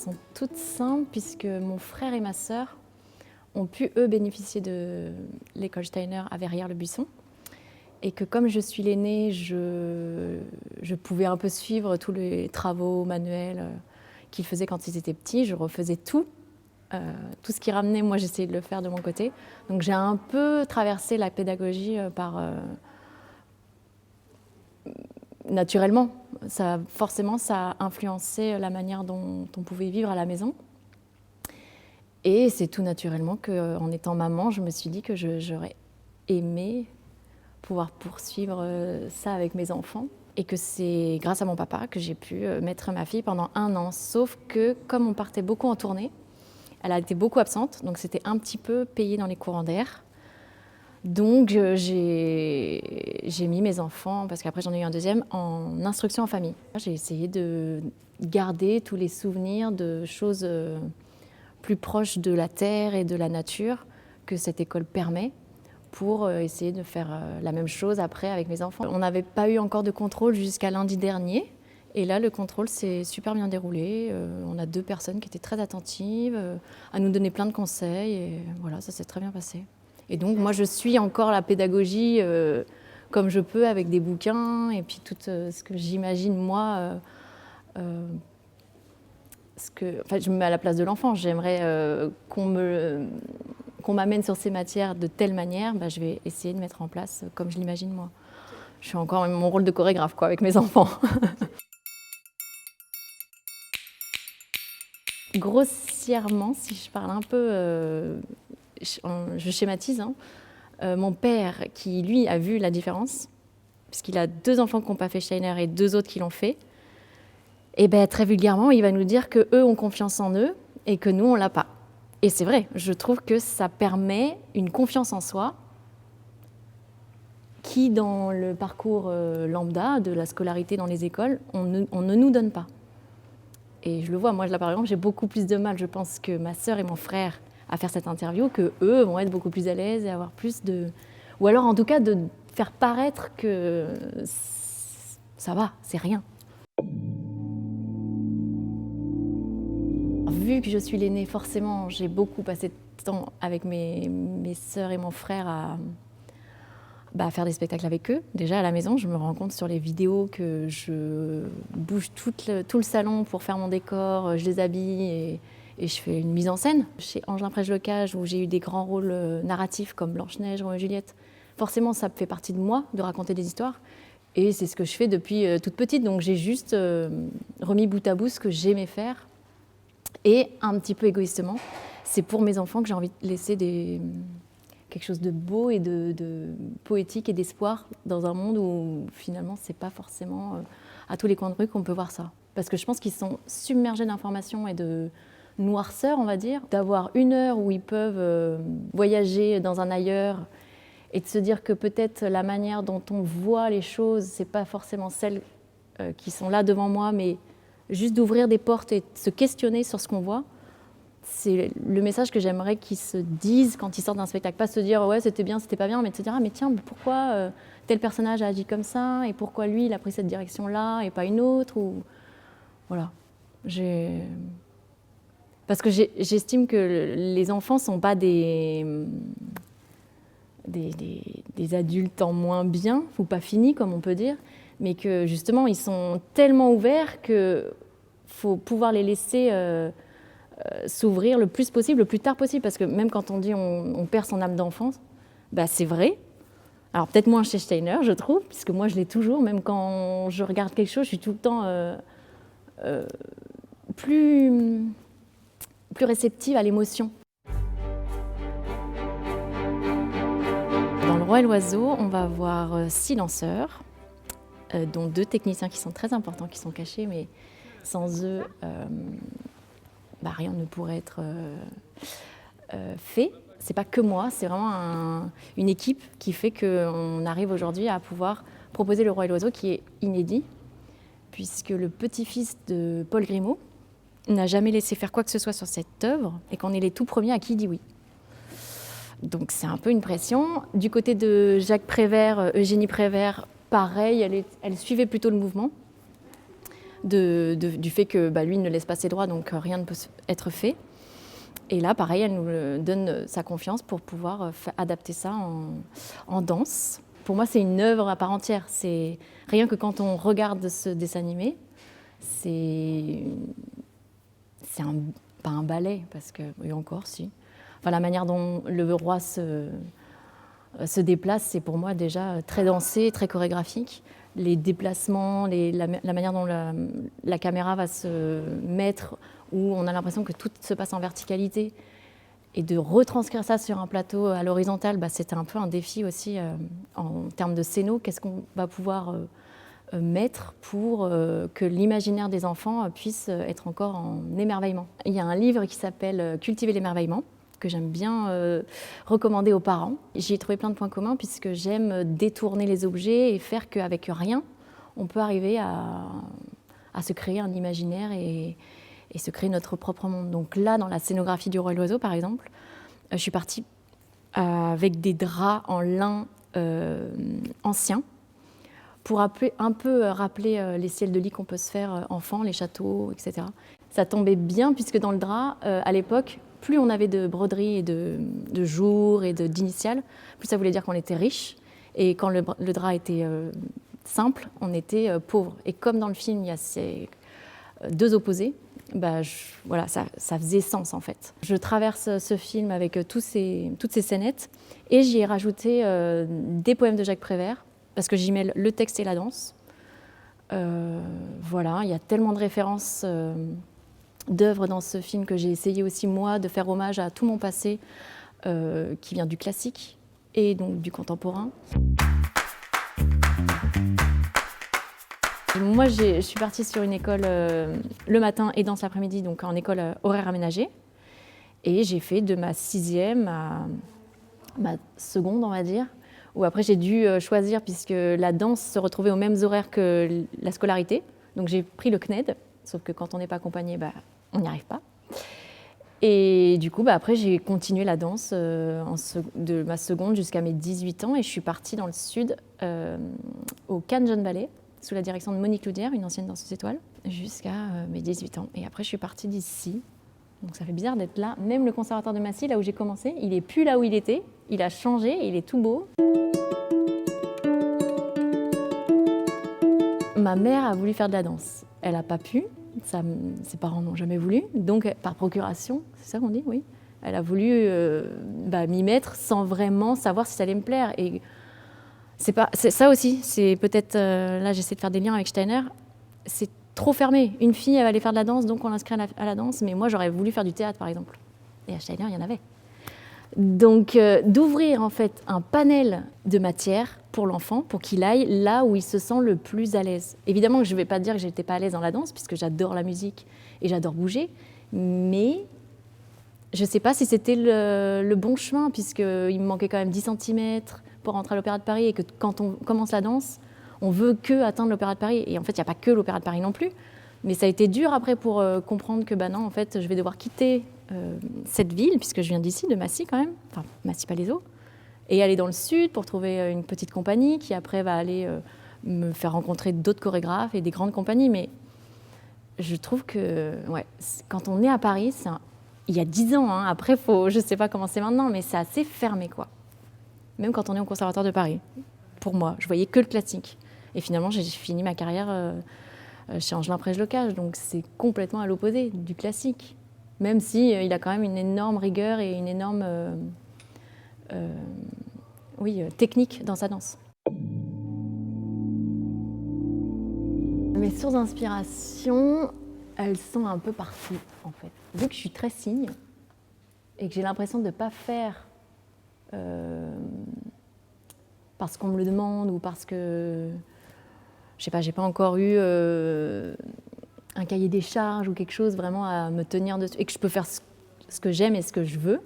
sont toutes simples puisque mon frère et ma sœur ont pu, eux, bénéficier de l'école Steiner à Verrières-le-Buisson. Et que comme je suis l'aînée, je pouvais un peu suivre tous les travaux manuels qu'ils faisaient quand ils étaient petits. Je refaisais tout. Tout ce qui ramenait, moi, j'essayais de le faire de mon côté. Donc j'ai un peu traversé la pédagogie naturellement. Forcément, ça a influencé la manière dont on pouvait vivre à la maison. Et c'est tout naturellement qu'en étant maman, je me suis dit que j'aurais aimé pouvoir poursuivre ça avec mes enfants. Et que c'est grâce à mon papa que j'ai pu mettre ma fille pendant 1 an. Sauf que comme on partait beaucoup en tournée, elle a été beaucoup absente, donc c'était un petit peu payé dans les courants d'air. Donc j'ai mis mes enfants, parce qu'après j'en ai eu un deuxième, en instruction en famille. J'ai essayé de garder tous les souvenirs de choses plus proches de la terre et de la nature que cette école permet, pour essayer de faire la même chose après avec mes enfants. On n'avait pas eu encore de contrôle jusqu'à lundi dernier. Et là, le contrôle s'est super bien déroulé. On a 2 personnes qui étaient très attentives, à nous donner plein de conseils. Et voilà, ça s'est très bien passé. Et donc, moi, je suis encore la pédagogie comme je peux, avec des bouquins et puis tout ce que j'imagine, moi. Enfin, je me mets à la place de l'enfant. J'aimerais qu'on m'amène sur ces matières de telle manière, je vais essayer de mettre en place comme je l'imagine moi. Je suis encore mon rôle de chorégraphe avec mes enfants. Grossièrement, si je parle un peu, je schématise, mon père qui lui a vu la différence, puisqu'il a 2 enfants qui n'ont pas fait Steiner et 2 autres qui l'ont fait, et très vulgairement, il va nous dire qu'eux ont confiance en eux et que nous, on ne l'a pas. Et c'est vrai, je trouve que ça permet une confiance en soi qui, dans le parcours lambda de la scolarité dans les écoles, on ne nous donne pas. Et je le vois, moi là par exemple, j'ai beaucoup plus de mal, je pense, que ma sœur et mon frère à faire cette interview, que eux vont être beaucoup plus à l'aise et avoir plus de... Ou alors en tout cas de faire paraître que ça va, c'est rien. Vu que je suis l'aînée, forcément, j'ai beaucoup passé de temps avec mes sœurs et mon frère à faire des spectacles avec eux. Déjà à la maison, je me rends compte sur les vidéos que je bouge tout le salon pour faire mon décor, je les habille et je fais une mise en scène. Chez Angelin Prège-Locage, où j'ai eu des grands rôles narratifs comme Blanche-Neige, Roméo et Juliette, forcément ça fait partie de moi de raconter des histoires. Et c'est ce que je fais depuis toute petite, donc j'ai juste remis bout à bout ce que j'aimais faire. Et un petit peu égoïstement, c'est pour mes enfants que j'ai envie de laisser quelque chose de beau et de poétique et d'espoir dans un monde où finalement c'est pas forcément à tous les coins de rue qu'on peut voir ça. Parce que je pense qu'ils sont submergés d'informations et de noirceur, on va dire. D'avoir 1 heure où ils peuvent voyager dans un ailleurs et de se dire que peut-être la manière dont on voit les choses, c'est pas forcément celles qui sont là devant moi, mais juste d'ouvrir des portes et de se questionner sur ce qu'on voit, c'est le message que j'aimerais qu'ils se disent quand ils sortent d'un spectacle. Pas se dire « ouais, c'était bien, c'était pas bien », mais de se dire « ah, mais tiens, pourquoi tel personnage a agi comme ça et pourquoi lui, il a pris cette direction-là et pas une autre ?» ou... Voilà. Parce que j'estime que les enfants ne sont pas des adultes en moins bien, ou pas finis, comme on peut dire, mais que justement, ils sont tellement ouverts qu'il faut pouvoir les laisser s'ouvrir le plus possible, le plus tard possible. Parce que même quand on dit on perd son âme d'enfant, c'est vrai. Alors peut-être moins chez Steiner, je trouve, puisque moi je l'ai toujours, même quand je regarde quelque chose, je suis tout le temps plus réceptive à l'émotion. Dans Le Roi et l'Oiseau, on va avoir 6 danseurs, dont 2 techniciens qui sont très importants, qui sont cachés, mais sans eux, rien ne pourrait être fait. C'est pas que moi, c'est vraiment une équipe qui fait qu'on arrive aujourd'hui à pouvoir proposer Le Roi et l'Oiseau, qui est inédit, puisque le petit-fils de Paul Grimaud n'a jamais laissé faire quoi que ce soit sur cette œuvre, et qu'on est les tout premiers à qui dit oui. Donc c'est un peu une pression. Du côté de Jacques Prévert, Eugénie Prévert, pareil, elle suivait plutôt le mouvement. du fait que lui ne laisse pas ses droits, donc rien ne peut être fait. Et là, pareil, elle nous donne sa confiance pour pouvoir adapter ça en danse. Pour moi, c'est une œuvre à part entière. C'est rien que quand on regarde ce dessin animé, c'est pas un ballet, parce que, oui, encore, si. Enfin, la manière dont le roi se déplace, c'est pour moi déjà très dansé, très chorégraphique. Les déplacements, la manière dont la caméra va se mettre, où on a l'impression que tout se passe en verticalité. Et de retranscrire ça sur un plateau à l'horizontale, c'était un peu un défi aussi en termes de scéno. Qu'est-ce qu'on va pouvoir mettre pour que l'imaginaire des enfants puisse être encore en émerveillement. Il y a un livre qui s'appelle « Cultiver l'émerveillement », que j'aime bien recommander aux parents. J'y ai trouvé plein de points communs puisque j'aime détourner les objets et faire qu'avec rien, on peut arriver à se créer un imaginaire et se créer notre propre monde. Donc là, dans la scénographie du Roi et l'Oiseau, par exemple, je suis partie avec des draps en lin anciens pour un peu rappeler les ciels de lit qu'on peut se faire enfant, les châteaux, etc. Ça tombait bien puisque dans le drap, à l'époque, plus on avait de broderies et de jours et d'initiales, plus ça voulait dire qu'on était riche. Et quand le drap était simple, on était pauvre. Et comme dans le film, il y a ces deux opposés, voilà, ça faisait sens en fait. Je traverse ce film avec toutes ces scénettes et j'y ai rajouté des poèmes de Jacques Prévert parce que j'y mêle le texte et la danse. Voilà, il y a tellement de références d'œuvres dans ce film que j'ai essayé aussi moi de faire hommage à tout mon passé qui vient du classique et donc du contemporain. Moi, je suis partie sur une école le matin et danse l'après-midi, donc en école horaire aménagée. Et j'ai fait de ma 6e à ma seconde, on va dire, où après j'ai dû choisir puisque la danse se retrouvait aux mêmes horaires que la scolarité. Donc j'ai pris le CNED, sauf que quand on n'est pas accompagné, on n'y arrive pas. Et du coup, après j'ai continué la danse de ma seconde jusqu'à mes 18 ans et je suis partie dans le sud, au Cannes Jeune Ballet, sous la direction de Monique Loudière, une ancienne danseuse étoile, jusqu'à mes 18 ans. Et après, je suis partie d'ici. Donc ça fait bizarre d'être là. Même le conservatoire de Massy, là où j'ai commencé, il n'est plus là où il était. Il a changé, il est tout beau. Ma mère a voulu faire de la danse. Elle n'a pas pu. Ses parents n'ont jamais voulu. Donc, par procuration, c'est ça qu'on dit, oui. Elle a voulu m'y mettre sans vraiment savoir si ça allait me plaire. Et c'est ça aussi, c'est peut-être, là j'essaie de faire des liens avec Steiner, c'est trop fermé. Une fille, elle va aller faire de la danse, donc on l'inscrit à la danse, mais moi j'aurais voulu faire du théâtre par exemple. Et à Steiner, il y en avait. Donc d'ouvrir en fait un panel de matières pour l'enfant, pour qu'il aille là où il se sent le plus à l'aise. Évidemment que je ne vais pas dire que je n'étais pas à l'aise dans la danse, puisque j'adore la musique et j'adore bouger, mais je ne sais pas si c'était le bon chemin, puisqu'il me manquait quand même 10 cm pour rentrer à l'Opéra de Paris et que quand on commence la danse, on veut que atteindre l'Opéra de Paris. Et en fait, il n'y a pas que l'Opéra de Paris non plus. Mais ça a été dur après pour comprendre que non, en fait, je vais devoir quitter cette ville, puisque je viens d'ici, de Massy quand même, enfin Massy-Palaiseau, et aller dans le sud pour trouver une petite compagnie qui après va aller me faire rencontrer d'autres chorégraphes et des grandes compagnies. Mais je trouve que quand on est à Paris, il y a 10 ans, hein, après, je ne sais pas comment c'est maintenant, mais c'est assez fermé, quoi. Même quand on est au Conservatoire de Paris. Pour moi, je voyais que le classique. Et finalement, j'ai fini ma carrière chez Angelin Prège-Locage, donc c'est complètement à l'opposé du classique. Même si il a quand même une énorme rigueur et une énorme technique dans sa danse. Mes sources d'inspiration, elles sont un peu partout, en fait. Vu que je suis très cygne et que j'ai l'impression de ne pas faire parce qu'on me le demande ou parce que, je sais pas, j'ai pas encore eu un cahier des charges ou quelque chose vraiment à me tenir dessus et que je peux faire ce que j'aime et ce que je veux,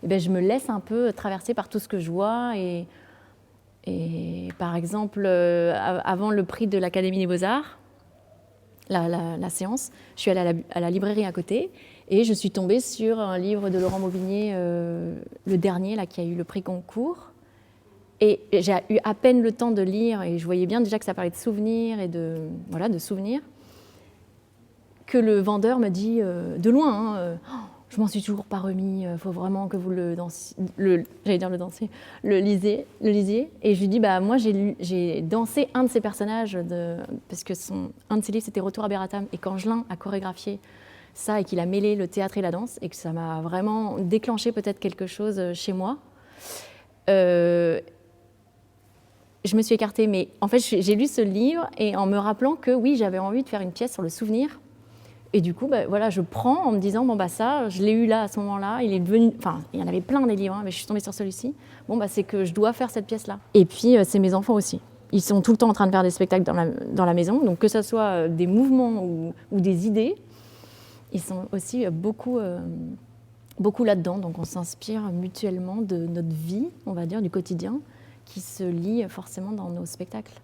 et je me laisse un peu traverser par tout ce que je vois. Et par exemple, avant le prix de l'Académie des Beaux-Arts, la séance, je suis allée à la librairie à côté et je suis tombée sur un livre de Laurent Mauvigné, le dernier là, qui a eu le prix Goncourt. Et j'ai eu à peine le temps de lire et je voyais bien déjà que ça parlait de souvenirs et de souvenirs. que le vendeur me dit de loin, hein, oh, je m'en suis toujours pas remis, faut vraiment que vous le dansiez, le lisiez. Et je lui dis, bah moi j'ai dansé un de ces personnages, parce que un de ses livres c'était Retour à Beratam, et Cangelin a chorégraphié ça et qu'il a mêlé le théâtre et la danse, et que ça m'a vraiment déclenché peut-être quelque chose chez moi. Je me suis écartée, mais en fait j'ai lu ce livre et en me rappelant que oui, j'avais envie de faire une pièce sur le souvenir. Et du coup, bah, voilà, je prends en me disant, bon, bah, ça, je l'ai eu là, à ce moment-là, il est devenu, enfin, il y en avait plein des livres, hein, mais je suis tombée sur celui-ci. Bon, bah, c'est que je dois faire cette pièce-là. Et puis, c'est mes enfants aussi. Ils sont tout le temps en train de faire des spectacles dans la maison, donc que ce soit des mouvements ou des idées, ils sont aussi beaucoup là-dedans. Donc, on s'inspire mutuellement de notre vie, on va dire, du quotidien, qui se lie forcément dans nos spectacles.